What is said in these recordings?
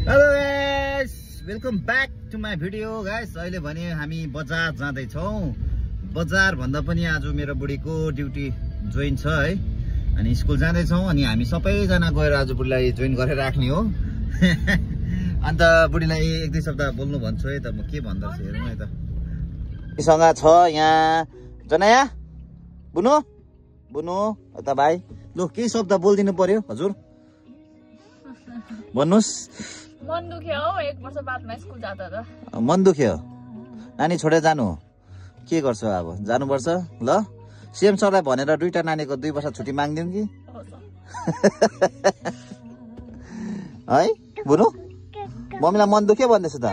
Hello guys, welcome back to my video guys. अहिले भने हामी बजार जाँदैछौँ। बजार भन्दा पनि आज मेरो बुढीको ड्युटी जोइन छ है, अनि स्कुल जाँदैछौँ। अनि हामी सबैजना गएर आज बुढीलाई जोइन गरेर राख्ने हो। अन्त बुढीलाई एक दुई शब्द बोल्नु भन्छु है त। म के भन्दो रहेछु हेरौँ है त। सँग छ यहाँ जनाया, बुनु बुनु यता भाइ। लु केही शब्द बोलिदिनु पर्यो हजुर, भन्नुहोस्। मन दुख्यो हौ, 1 वर्ष बादमा स्कुल जाँदा त। मन दुख्यो, नानी छोडेर जानु हो। के गर्छ अब, जानुपर्छ। ल सीएम सरलाई भनेर 2टा नानीको 2 वर्ष छुट्टी माग्दिउँ कि है बुनु। मम्मीलाई मन दुख्यो भन्दैछ त।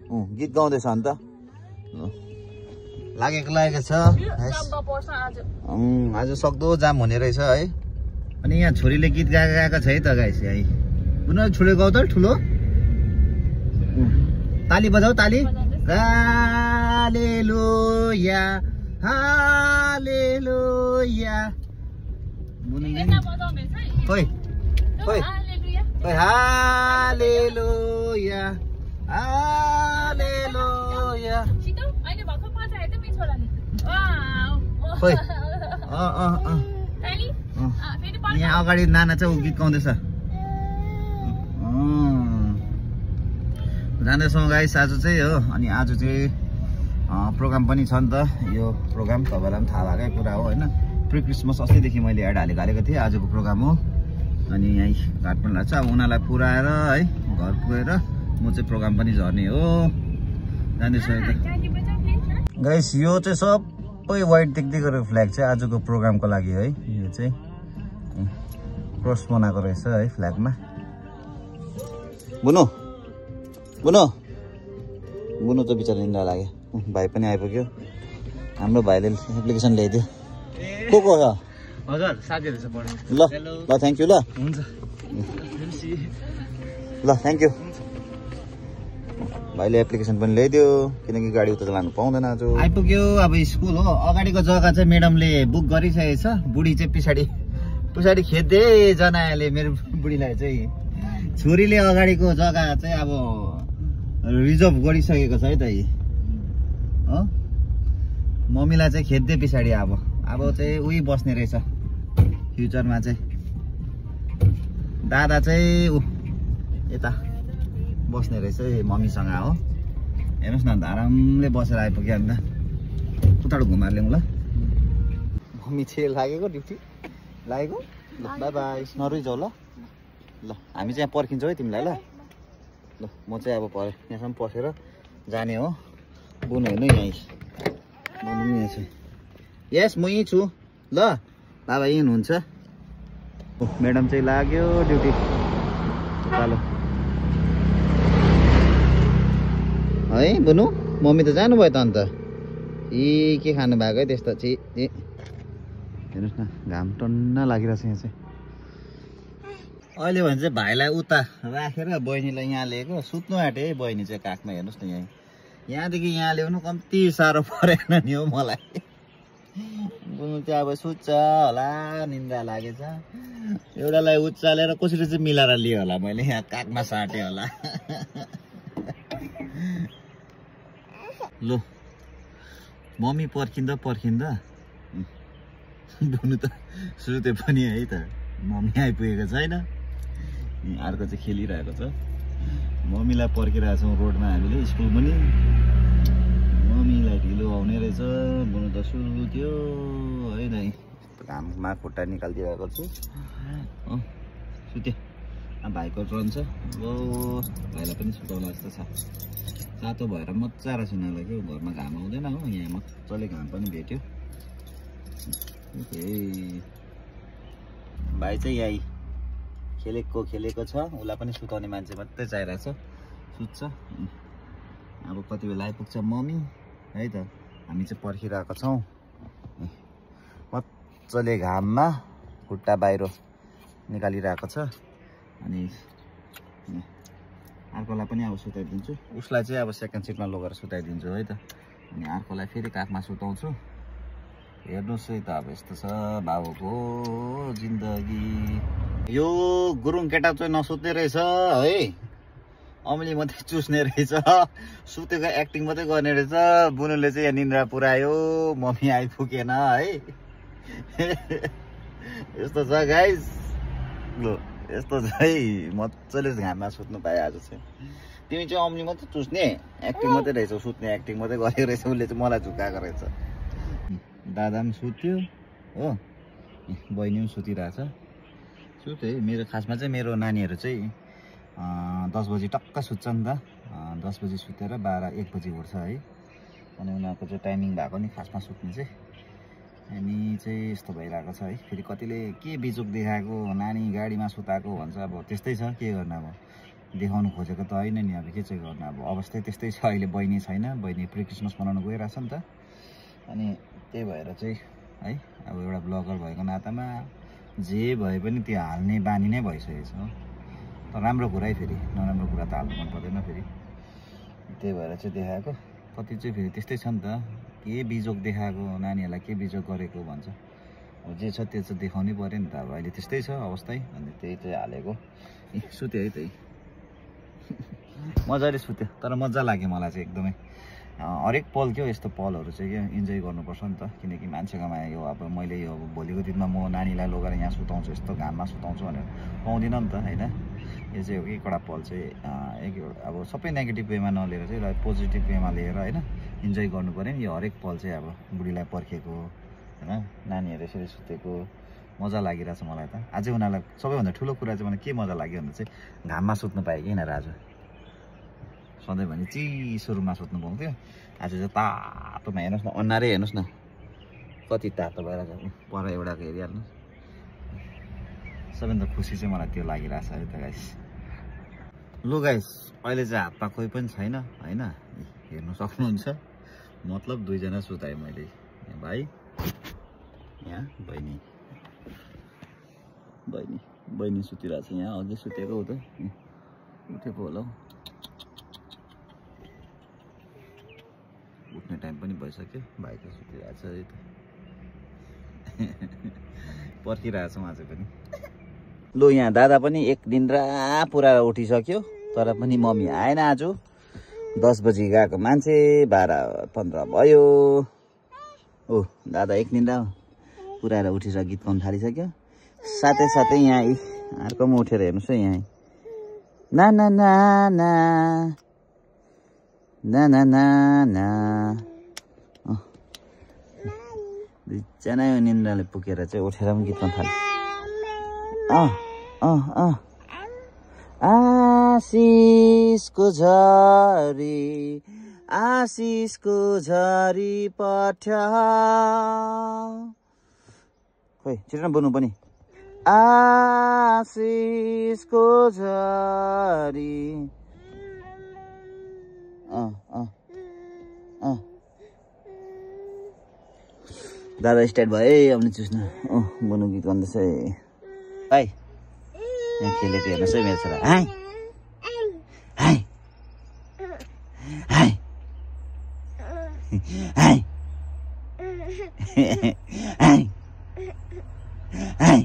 गीत गाउँदैछ अन्त। लागेको छ आज सक्दो जाम हुने रहेछ है। अनि यहाँ छोरीले गीत गाएको छ है त गाइस। है बुनु ठुलो गाउँ त, ठुलो ताली बजाऊ, ताली। हालेलुया हालेलुया। बुनुले खोइ खोइ खोइ हालेलुया हालेलुया खोइ। यहाँ अगाडि नाना चाहिँ ऊ गीत गाउँदैछ। जाँदैछौँ गाइस आज चाहिँ हो। अनि आज चाहिँ प्रोग्राम पनि छ नि त। यो प्रोग्राम तपाईँलाई पनि थाहा भएकै कुरा हो होइन। प्रि क्रिसमस अस्तिदेखि मैले एड हालेको थिएँ। आजको प्रोग्राम हो। अनि यहीँ घाट पनि लाग्छ। अब उनीहरूलाई पुऱ्याएर है घर पुगेर म चाहिँ प्रोग्राम पनि झर्ने हो। जाँदैछु है त गाइस। यो चाहिँ सबै वाइट देख्दै गरेको फ्ल्याग चाहिँ आजको प्रोग्रामको लागि है। यो चाहिँ क्रस बनाएको रहेछ है फ्ल्यागमा। बुनु बुनु बुनु त बिचरा निन्द्रा लाग्यो। भाइ पनि आइपुग्यो। हाम्रो भाइले एप्लिकेसन ल्याइदियो। को हो हजुर? साथीहरू छ पढ्नु। ल ल थ्याङ्क यू। ल हुन्छ ल थ्याङ्क यू। भाइले एप्लिकेसन पनि ल्याइदियो किनकि गाडी उता लानु पाउँदैन आज। आइपुग्यो अब स्कुल हो। अगाडिको जग्गा चाहिँ म्याडमले बुक गरिसकेको छ। बुढी चाहिँ पछाडि पछाडि खेद्दै जनाले मेरो बुढीलाई चाहिँ। छोरीले अगाडिको जग्गा चाहिँ अब रिजर्भ गरिसकेको छ है त। हो मम्मीलाई चाहिँ खेद्दै पछाडि अब चाहिँ उही बस्ने रहेछ फ्युचरमा चाहिँ। दादा चाहिँ यता बस्ने रहेछ मम्मीसँग हो। हेर्नुहोस् न आरामले बसेर आइपुग्यो अन्त। उताबाट घुमाएर ल्याउँ ल। मम्मी चाहिँ लागेको ड्युटी लागेको। ल बाई बाई, नरुइजाऊ ल। ल हामी चाहिँ यहाँ पर्खिन्छौँ है तिमीलाई ल। ल म चाहिँ अब यहाँसम्म पसेर जाने हो। बुनु हेर्नु यहीँ, बुनु पनि यहाँ छ। यस म यहीँ छु ल। बाबा यहीँ हुनुहुन्छ। म्याडम चाहिँ लाग्यो ड्युटी। चालो है बुनु। मम्मी त जानुभयो त अन्त। के खानु भएको है त्यस्तो चाहिँ। हेर्नुहोस् न घाम टन्न लागिरहेछ यहाँ चाहिँ। अहिले भने चाहिँ भाइलाई उता राखेर बहिनीलाई यहाँ लिएको। सुत्नु आँटे है बहिनी चाहिँ काखमा। हेर्नुहोस् न यहाँ, यहाँदेखि यहाँ ल्याउनु कम्ती साह्रो परेन नि हो मलाई। बुनु चाहिँ अब सुत्छ होला, निन्द्रा लागेछ। एउटालाई उचालेर कसरी चाहिँ मिलाएर लियो होला मैले, यहाँ काखमा साटेँ होला। लु मम्मी पर्खिँदा पर्खिँदा बुनु त सुते पनि है त। मम्मी आइपुगेको छैन। अर्को चाहिँ खेलिरहेको छ। मम्मीलाई पर्खिरहेको छौँ रोडमा हामीले। स्कुल पनि मम्मीलाई ढिलो आउने रहेछ। बुनु त सुत्यो है नै। घाममा खुट्टा निकालिदिरहेको छु। सुत्यो। भाइको टर्न छ। ल भाइलाई पनि सुताउला जस्तो छ। तातो भएर मजा रहेछ उनीहरूलाई क्या। घरमा घाम आउँदैन हो। यहाँ मजाले घाम पनि भेट्यो। भाइ चाहिँ यहीँ खेलेको छ। उसलाई पनि सुताउने मान्छे मात्रै चाहिरहेछ। सुत्छ। अब कति बेला आइपुग्छ मम्मी है त। हामी चाहिँ पर्खिरहेको छौँ। मजाले घाममा खुट्टा बाहिर निकालिरहेको छ। अनि अर्कोलाई पनि अब सुताइदिन्छु। उसलाई चाहिँ अब सेकेन्ड सिटमा लगेर सुताइदिन्छु है त। अनि अर्कोलाई फेरि काखमा सुताउँछु। हेर्नुहोस् है त अब यस्तो छ बाबुको जिन्दगी। यो गुरुङ केटा चाहिँ नसुत्ने रहेछ है। अम्ली मात्रै चुस्ने रहेछ, सुतेको एक्टिङ मात्रै गर्ने रहेछ। बुनुले चाहिँ यहाँ निन्द्रा पुऱ्यायो, मम्मी आइपुगेन है। यस्तो छ गाइस, ल यस्तो चाहिँ मजाले घाममा सुत्नु पाएँ आज चाहिँ। तिमी चाहिँ अम्ली मात्रै चुस्ने एक्टिङ मात्रै रहेछ, सुत्ने एक्टिङ मात्रै गरेको रहेछ। उसले चाहिँ मलाई झुकाएको रहेछ। दादा पनि सुत्यो हो, बहिनी पनि सुतिरहेछ। सुत्यो है। मेरो खासमा चाहिँ मेरो नानीहरू चाहिँ 10 बजी टक्क सुत्छ नि त। 10 बजी सुतेर 12-1 बजी उठ्छ है। अनि उनीहरूको चाहिँ टाइमिङ भएको नि खासमा सुत्ने चाहिँ। अनि चाहिँ यस्तो भइरहेको छ है। फेरि कतिले के बिजोक देखाएको, नानी गाडीमा सुताएको भन्छ। अब त्यस्तै छ, के गर्नु अब, देखाउनु खोजेको त होइन नि। अब के चाहिँ गर्नु, अब अवस्था त्यस्तै छ। अहिले बहिनी छैन, बहिनी प्रि क्रिसमस मनाउनु गइरहेछ नि त। अनि त्यही भएर चाहिँ है, अब एउटा ब्लगर भएको नातामा जे भए पनि त्यो हाल्ने बानी नै भइसकेको छ। तर राम्रो कुरा है, फेरि नराम्रो कुरा त हाल्नु मन पर्दैन फेरि। त्यही भएर चाहिँ देखाएको। कति चाहिँ फेरि त्यस्तै छ नि त, के बिजोक देखाएको, नानीहरूलाई के बिजोक गरेको भन्छ। अब जे छ त्यो चाहिँ देखाउनै पऱ्यो नि त। अब अहिले त्यस्तै छ अवस्था। अनि त्यही चाहिँ हालेको। सुत्यो है त्यही। मजाले सुत्यो, तर मजा लाग्यो मलाई चाहिँ एकदमै। हरेक पल क्या यस्तो पलहरू चाहिँ क्या इन्जोय गर्नुपर्छ नि त। किनकि मान्छेकोमा यो अब मैले यो भोलिको दिनमा म नानीलाई लगेर यहाँ सुताउँछु, यस्तो घाममा सुताउँछु भनेर पाउँदिनँ नि त होइन। यो चाहिँ एकवटा पल चाहिँ अब सबै नेगेटिभ वेमा नलिएर चाहिँ पोजिटिभ वेमा लिएर होइन इन्जोय गर्नु पऱ्यो नि। यो हरेक पल चाहिँ अब बुढीलाई पर्खेको होइन, नानीहरू यसरी सुतेको मजा लागिरहेछ मलाई त। अझै उनीहरूलाई सबैभन्दा ठुलो कुरा चाहिँ मलाई के मजा लाग्यो भन्दा चाहिँ घाममा सुत्नु पाएँ कि यिनीहरू आज। सधैँ भने चिसो रुममा सुत्नु पाउँथ्यो, आज चाहिँ तातोमा। हेर्नुहोस् न, अन्नारै हेर्नुहोस् न कति तातो भएर पर एउटाको हेरिहाल्नु। सबैभन्दा खुसी चाहिँ मलाई त्यो लागिरहेछ है त गाइस। लु गाइस, अहिले चाहिँ हातमा कोही पनि छैन होइन, हेर्नु सक्नुहुन्छ। मतलब 2 जना सुताएँ मैले। यहाँ भाइ, यहाँ बहिनी सुतिरहेछ। यहाँ अघि सुतेको हो त, उठेको होला हौ। उठ्ने टाइम पनि भइसक्यो, भाइ त सुतिरहेछ है त। पर्खिरहेछौँ आज पनि। लु यहाँ दादा पनि एक निन्द्रा पुरा उठिसक्यो, तर पनि मम्मी आएन आज। 10 बजी गएको मान्छे 12:15 भयो। ओ दादा एक निन्द्रा पुऱ्याएर उठिसक्यो, गीत गाउनु थालिसक्यो। साथै यहाँ अर्कोमा उठेर हेर्नुहोस् है, यहाँ ना ना ना ना ना ना ना ना। 2 जना यो निन्द्राले पुगेर चाहिँ उठेर पनि गीत गाउनु थाल्यो। आशिषको झरी पठ्या। खोइ छिटो बोल्नु पनि। आशिषको झरी दादा स्टार्ट भयो है आउने चुस्नु। बनु गीत गाउँदैछ है भाइ। यहाँ खेलेको हेर्नुहोस् है मेरो छोरा। High high high high high high.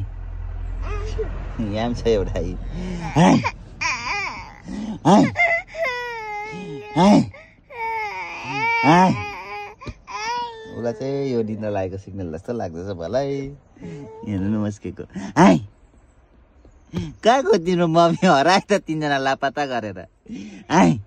यहाँ पनि छ एउटा। High high high high. उसलाई चाहिँ यो निन्द्रा लागेको सिग्नल जस्तो लाग्दैछ भलै। हेर्नु न मस्केको। हाई कहाँ गयो तिम्रो मम्मी, हरायो त 3 जना लापत्ता गरेर। हाई